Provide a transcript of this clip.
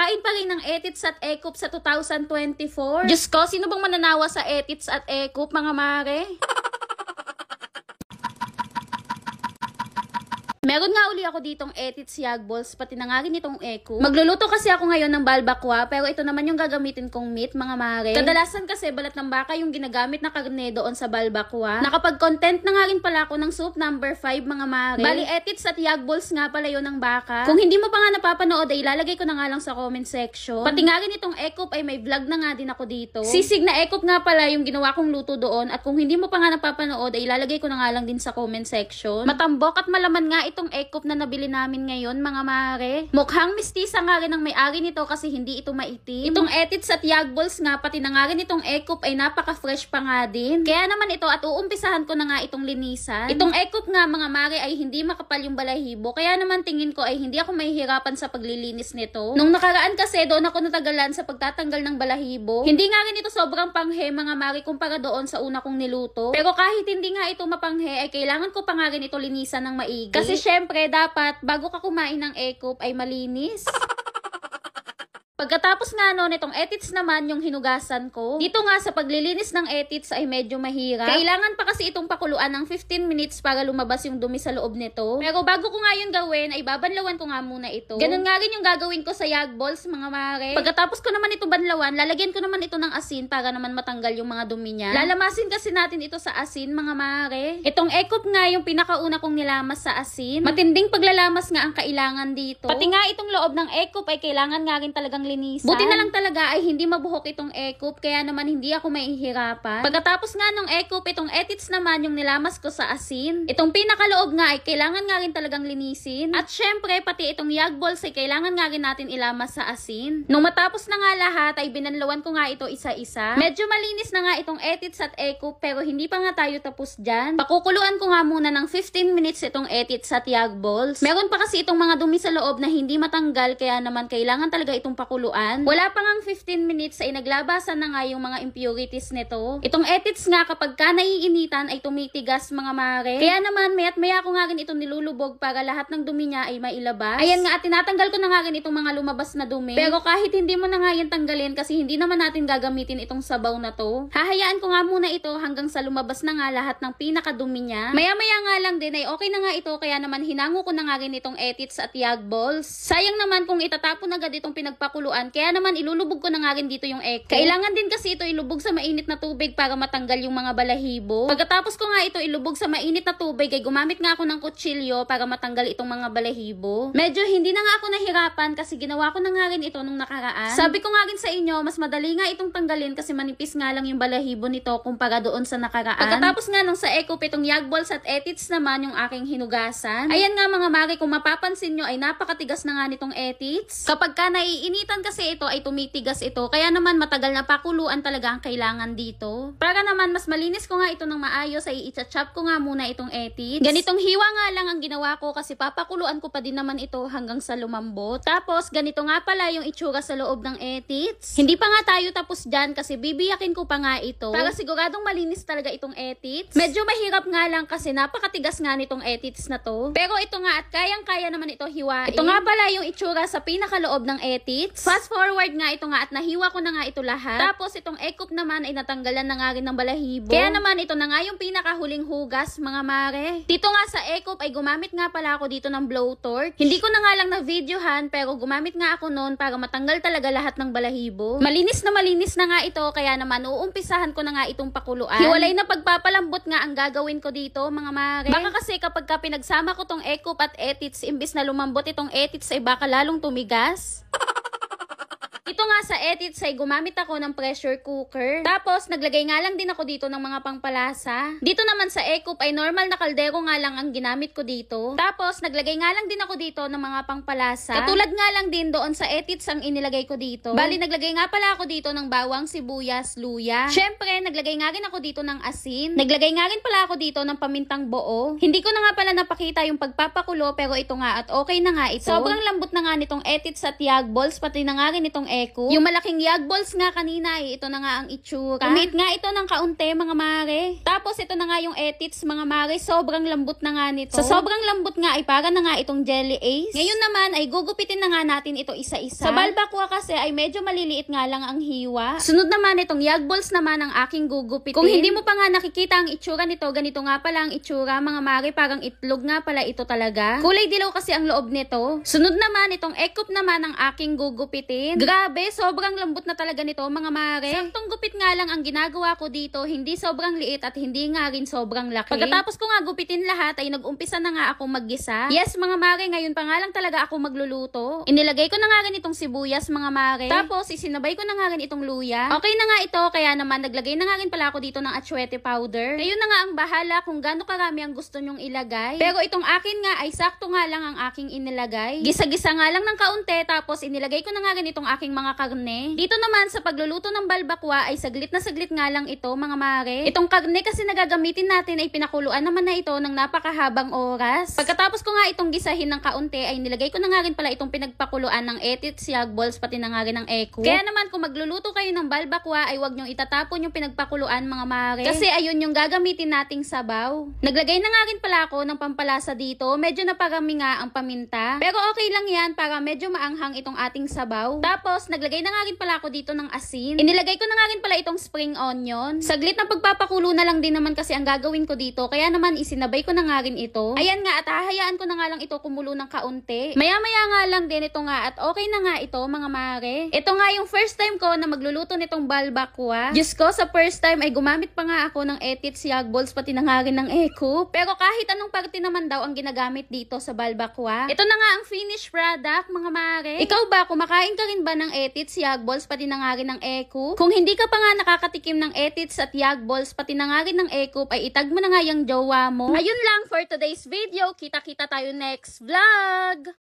Gawain pa rin ng Etits at Ekup sa 2024. Diyos ko, sino bang mananawa sa Etits at Ekup, mga mare? Meron nga uli ako ditong Etits Yagballs, pati na nga rin itong Ekup. Magluluto kasi ako ngayon ng balbakwa, pero ito naman yung gagamitin kong meat, mga mare. Kadalasan kasi balat ng baka yung ginagamit na karne doon sa balbakwa. Nakapag-content na nga rin pala ako ng soup number 5, mga mare. Bali, Etits at Yagballs nga pala yun ng baka. Kung hindi mo pa nga napapanood, ay ilalagay ko na nga lang sa comment section. Pati nga rin itong Ekup ay may vlog na nga din ako dito. Sisig na Ekup nga pala yung ginawa kong luto doon, at kung hindi mo pa nga napapanood, ay ilalagay ko na nga lang din sa comment section. Matambok at malaman nga itong Ekup na nabili namin ngayon, mga mare. Mukhang mistisa nga rin ang may-ari nito kasi hindi ito maitim. Itong Etits at Yagballs nga, pati na nga rin itong Ekup ay napaka-fresh pa nga din. Kaya naman ito, at uumpisahan ko na nga itong linisan. Itong Ekup nga, mga mare, ay hindi makapal yung balahibo. Kaya naman tingin ko ay hindi ako mahihirapan sa paglilinis nito. Nung nakaraan kasi, doon ako natagalan sa pagtatanggal ng balahibo. Hindi nga rin ito sobrang panghe, mga mare, kumpara doon sa una kong niluto. Pero kahit hindi nga ito mapanghe, ay kailangan ko pa nga rin ito linisan ng maigi. Kasi syempre, dapat bago ka kumain ng Ekup ay malinis. Pagkatapos nga noon, itong Etits naman yung hinugasan ko. Dito nga sa paglilinis ng Etits ay medyo mahirap. Kailangan pa kasi itong pakuluan ng 15 minutes para lumabas yung dumi sa loob nito. Pero bago ko nga yun gawin, ay babanlawan ko nga muna ito. Ganun nga rin yung gagawin ko sa Yagballs, mga mare. Pagkatapos ko naman ito banlawan, lalagyan ko naman ito ng asin para naman matanggal yung mga dumi niya. Lalamasin kasi natin ito sa asin, mga mare. Itong Ekup nga yung pinakauna kong nilamas sa asin. Matinding paglalamas nga ang kailangan dito. Pati nga itong loob ng Ekup ay kailangan nga rin talagang linisan. Buti na lang talaga ay hindi mabuhok itong Ekup, kaya naman hindi ako mahihirapan. Pagkatapos nga ng Ekup, itong Etits naman yung nilamas ko sa asin. Itong pinakaloob nga ay kailangan nga rin talagang linisin. At syempre, pati itong Yagballs ay kailangan nga rin natin ilamas sa asin. Nung matapos na nga lahat, ay binanlawan ko nga ito isa-isa. Medyo malinis na nga itong Etits at Ekup, pero hindi pa nga tayo tapos dyan. Pakukuluan ko nga muna ng 15 minutes itong Etits at Yagballs. Meron pa kasi itong mga dumi sa loob na hindi matanggal, kaya naman kailangan talaga itong pakuluan. Wala pa ngang 15 minutes ay naglabasan na nga yung mga impurities nito. Itong Etits nga kapag ka naiinitan ay tumitigas, mga mare. Kaya naman maya't maya ko nga rin itong nilulubog para lahat ng dumi niya ay mailabas. Ayan nga, at tinatanggal ko na nga rin itong mga lumabas na dumi. Pero kahit hindi mo na nga yan tanggalin kasi hindi naman natin gagamitin itong sabaw na to, hahayaan ko nga muna ito hanggang sa lumabas na nga lahat ng pinakadumi niya. Maya-maya nga lang din ay okay na nga ito, kaya naman hinango ko na nga rin itong Etits at Yagballs. Sayang naman kung itatapon agad itong pinagpakuluan, kaya naman ilulubog ko na nga rin dito yung Ekup. Kailangan din kasi ito ilubog sa mainit na tubig para matanggal yung mga balahibo. Pagkatapos ko nga ito ilubog sa mainit na tubig ay gumamit nga ako ng kutsilyo para matanggal itong mga balahibo. Medyo hindi na nga ako nahirapan kasi ginawa ko na nga rin ito nung nakaraan. Sabi ko nga rin sa inyo, mas madali nga itong tanggalin kasi manipis nga lang yung balahibo nito kumpara doon sa nakaraan. Pagkatapos nga nung sa Ekup, itong Yagballs at Etits naman yung aking hinugasan. Ayan nga, mga mare, kung mapapansin nyo ay napakatigas na nga nitong Etits. Kapag ka naiinitan kasi ito ay tumitigas ito, kaya naman matagal na pakuluan talaga ang kailangan dito. Para naman mas malinis ko nga ito ng maayos ay i-chop ko nga muna itong Etits. Ganitong hiwa nga lang ang ginawa ko kasi papakuluan ko pa din naman ito hanggang sa lumambot. Tapos ganito nga pala yung itsura sa loob ng Etits. Hindi pa nga tayo tapos dyan kasi bibiyakin ko pa nga ito para siguradong malinis talaga itong Etits. Medyo mahirap nga lang kasi napakatigas nga nitong Etits na to. Pero ito nga, at kayang-kaya naman ito hiwain. Ito nga pala yung itsura sa pinakaloob ng Etits. Fast forward nga ito nga at nahiwa ko na nga ito lahat. Tapos itong Ekup naman ay natanggalan na nga rin ng balahibo. Kaya naman ito na nga yung pinakahuling hugas, mga mare. Dito nga sa Ekup ay gumamit nga pala ako dito ng blowtorch. Hindi ko na nga lang na-videohan pero gumamit nga ako noon para matanggal talaga lahat ng balahibo. Malinis na nga ito, kaya naman uumpisahan ko na nga itong pakuluan. Hiwalay na pagpapalambot nga ang gagawin ko dito, mga mare. Baka kasi kapag ka pinagsama ko tong Ekup at Etits, imbis na lumambot itong Etits ay baka lalong tumigas. Ito nga sa Etits ay gumamit ako ng pressure cooker. Tapos naglagay nga lang din ako dito ng mga pangpalasa. Dito naman sa Ekup ay normal na kaldero nga lang ang ginamit ko dito. Tapos naglagay nga lang din ako dito ng mga pangpalasa. Katulad nga lang din doon sa Etits ang inilagay ko dito. Bali naglagay nga pala ako dito ng bawang, sibuyas, luya. Syempre naglagay nga rin ako dito ng asin. Naglagay nga rin pala ako dito ng pamintang buo. Hindi ko na nga pala napakita yung pagpapakulo pero ito nga at okay na nga ito. Sobrang lambot na nga nitong Etits at Yagballs, pati na nga rin itong eko. Yung malaking yag balls nga kanina ito na nga ang itsura. Kumit nga ito ng kaunti mga mare. Tapos ito na nga yung etits mga mare, sobrang lambot na nga nito. Sa sobrang lambot nga ay para na nga itong jelly ace. Ngayon naman ay gugupitin na nga natin ito isa-isa. Sa balbakwa kasi ay medyo maliliit nga lang ang hiwa. Sunod naman itong yag balls naman ang aking gugupitin. Kung hindi mo pa nga nakikita ang itsura nito, ganito nga pala ang itsura mga mare, parang itlog nga pala ito talaga. Kulay dilaw kasi ang loob nito. Sunod naman itong egg cup naman ang aking gugupitin. Grabe, sobrang lambot na talaga nito mga mare. Saktong gupit nga lang ang ginagawa ko dito, hindi sobrang liit at hindi nga rin sobrang laki. Pagkatapos ko nga gupitin lahat ay nag-umpisa na nga ako maggisa. Yes mga mare, ngayon pa nga lang talaga ako magluluto. Inilagay ko na nga rin itong sibuyas mga mare. Tapos isinabay ko na nga rin itong luya. Okay na nga ito, kaya naman naglagay na nga rin pala ako dito ng atsuete powder. Ngayon na nga ang bahala kung gaano karami ang gusto nyong ilagay. Pero itong akin nga ay sakto nga lang ang aking inilagay. Gisa-gisa nga lang ng kaunti, tapos inilagay ko na nga rin itong aking mga karne. Dito naman sa pagluluto ng balbakwa ay saglit na saglit nga lang ito mga mare. Itong karne kasi nagagamitin natin ay pinakuluan naman na ito ng napakahabang oras. Pagkatapos ko nga itong gisahin ng kaunti ay nilagay ko na nga rin pala itong pinagpakuluan ng etits, yag balls, pati na nga rin ng eko. Kaya naman kung magluluto kayo ng balbakwa ay wag nyong itatapon yung pinagpakuluan mga mare. Kasi ayun yung gagamitin nating sabaw. Naglagay na nga rin pala ako ng pampalasa dito. Medyo naparami nga ang paminta. Pero okay lang yan para medyo maanghang itong ating sabaw. Tapos naglagay na nga rin pala ako dito ng asin. Inilagay ko na nga rin pala itong spring onion. Saglit na pagpapakulo na lang din naman kasi ang gagawin ko dito. Kaya naman isinabay ko na nga rin ito. Ayan nga at hahayaan ko na nga lang ito kumulo ng kaunti. Maya-maya nga lang din ito nga at okay na nga ito mga mare. Ito nga yung first time ko na magluluto nitong balbakwa. Diyos ko, sa first time ay gumamit pa nga ako ng etits, yag balls, pati na nga rin ng eko. Pero kahit anong parte naman daw ang ginagamit dito sa balbakwa. Ito na nga ang finished product mga mare. Ikaw ba, kumakain ka rin ba ng etits, yag balls, pati na nga rin ng eko? Kung hindi ka pa nga nakakatikim ng etits at yag balls, pati na nga rin ng eko, ay itag mo na nga yung jowa mo. Ayun lang for today's video. Kita-kita tayo next vlog!